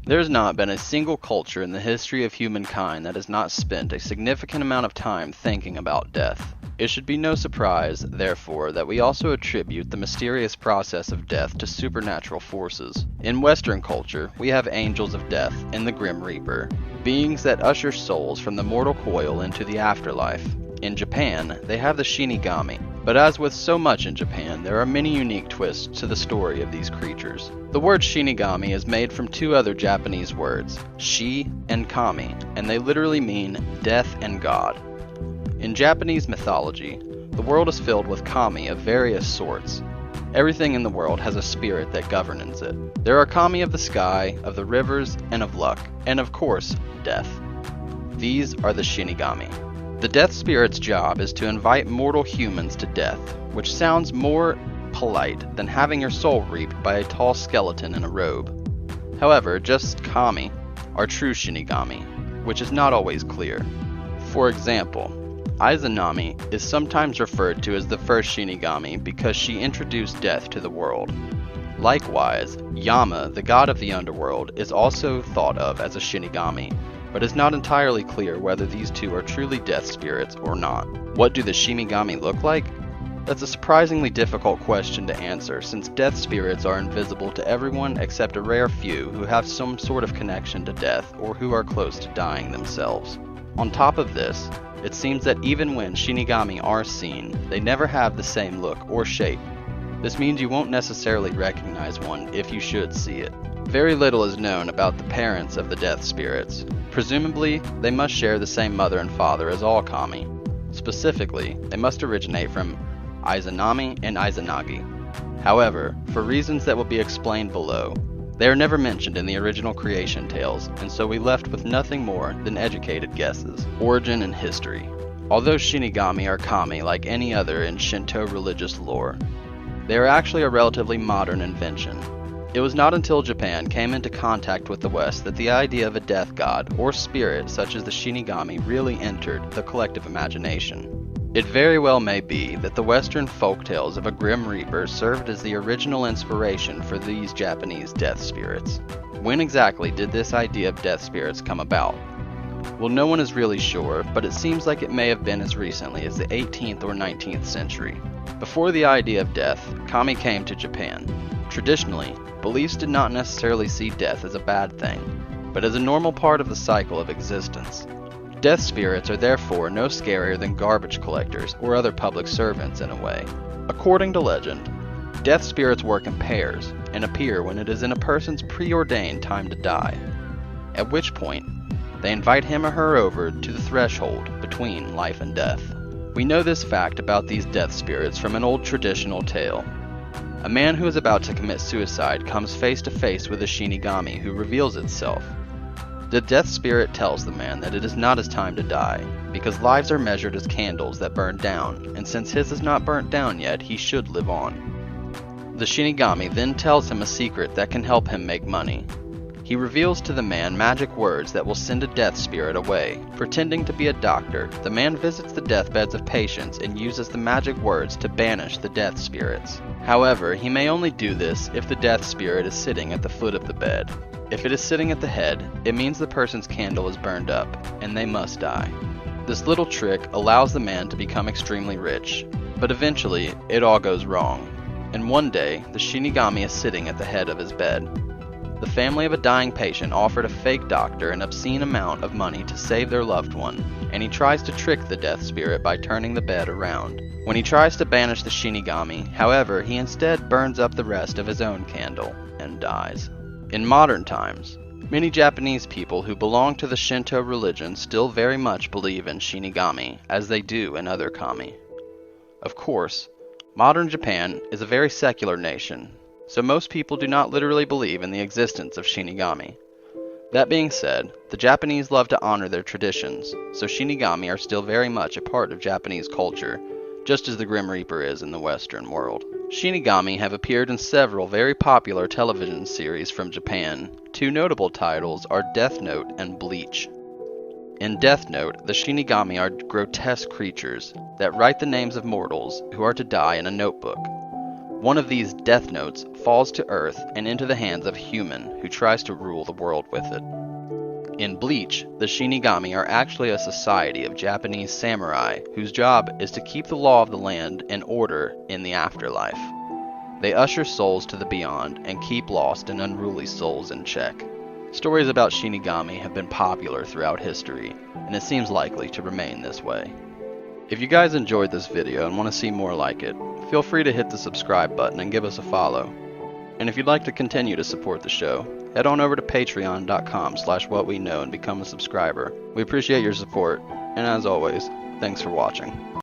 There's not been a single culture in the history of humankind that has not spent a significant amount of time thinking about death. It should be no surprise, therefore, that we also attribute the mysterious process of death to supernatural forces. In Western culture, we have angels of death and the Grim Reaper, beings that usher souls from the mortal coil into the afterlife. In Japan, they have the Shinigami, but as with so much in Japan, there are many unique twists to the story of these creatures. The word Shinigami is made from two other Japanese words, shi and kami, and they literally mean death and God. In Japanese mythology, the world is filled with kami of various sorts. Everything in the world has a spirit that governs it. There are kami of the sky, of the rivers, and of luck, and of course, death. These are the Shinigami. The death spirit's job is to invite mortal humans to death, which sounds more polite than having your soul reaped by a tall skeleton in a robe. However, just kami are true Shinigami, which is not always clear. For example, Izanami is sometimes referred to as the first Shinigami because she introduced death to the world. Likewise, Yama, the god of the underworld, is also thought of as a Shinigami, but it's not entirely clear whether these two are truly death spirits or not. What do the Shinigami look like? That's a surprisingly difficult question to answer, since death spirits are invisible to everyone except a rare few who have some sort of connection to death or who are close to dying themselves. On top of this, it seems that even when Shinigami are seen, they never have the same look or shape. This means you won't necessarily recognize one if you should see it. Very little is known about the parents of the death spirits. Presumably, they must share the same mother and father as all kami. Specifically, they must originate from Izanami and Izanagi. However, for reasons that will be explained below, they are never mentioned in the original creation tales, and so we left with nothing more than educated guesses. Origin and history. Although Shinigami are kami like any other in Shinto religious lore, they are actually a relatively modern invention. It was not until Japan came into contact with the West that the idea of a death god or spirit such as the Shinigami really entered the collective imagination. It very well may be that the Western folktales of a Grim Reaper served as the original inspiration for these Japanese death spirits. When exactly did this idea of death spirits come about? Well, no one is really sure, but it seems like it may have been as recently as the 18th or 19th century. Before the idea of death, kami came to Japan. Traditionally, beliefs did not necessarily see death as a bad thing, but as a normal part of the cycle of existence. Death spirits are therefore no scarier than garbage collectors or other public servants in a way. According to legend, death spirits work in pairs and appear when it is in a person's preordained time to die, at which point they invite him or her over to the threshold between life and death. We know this fact about these death spirits from an old traditional tale. A man who is about to commit suicide comes face to face with a Shinigami who reveals itself. The death spirit tells the man that it is not his time to die, because lives are measured as candles that burn down, and since his is not burnt down yet, he should live on. The Shinigami then tells him a secret that can help him make money. He reveals to the man magic words that will send a death spirit away. Pretending to be a doctor, the man visits the deathbeds of patients and uses the magic words to banish the death spirits. However, he may only do this if the death spirit is sitting at the foot of the bed. If it is sitting at the head, it means the person's candle is burned up, and they must die. This little trick allows the man to become extremely rich, but eventually it all goes wrong, and one day the Shinigami is sitting at the head of his bed. The family of a dying patient offered a fake doctor an obscene amount of money to save their loved one, and he tries to trick the death spirit by turning the bed around. When he tries to banish the Shinigami, however, he instead burns up the rest of his own candle and dies. In modern times, many Japanese people who belong to the Shinto religion still very much believe in Shinigami, as they do in other kami. Of course, modern Japan is a very secular nation, so most people do not literally believe in the existence of Shinigami. That being said, the Japanese love to honor their traditions, so Shinigami are still very much a part of Japanese culture, just as the Grim Reaper is in the Western world. Shinigami have appeared in several very popular television series from Japan. Two notable titles are Death Note and Bleach. In Death Note, the Shinigami are grotesque creatures that write the names of mortals who are to die in a notebook. One of these death notes falls to Earth and into the hands of a human who tries to rule the world with it. In Bleach, the Shinigami are actually a society of Japanese samurai whose job is to keep the law of the land and order in the afterlife. They usher souls to the beyond and keep lost and unruly souls in check. Stories about Shinigami have been popular throughout history, and it seems likely to remain this way. If you guys enjoyed this video and want to see more like it, feel free to hit the subscribe button and give us a follow. And if you'd like to continue to support the show, head on over to patreon.com/whatweknow and become a subscriber. We appreciate your support, and as always, thanks for watching.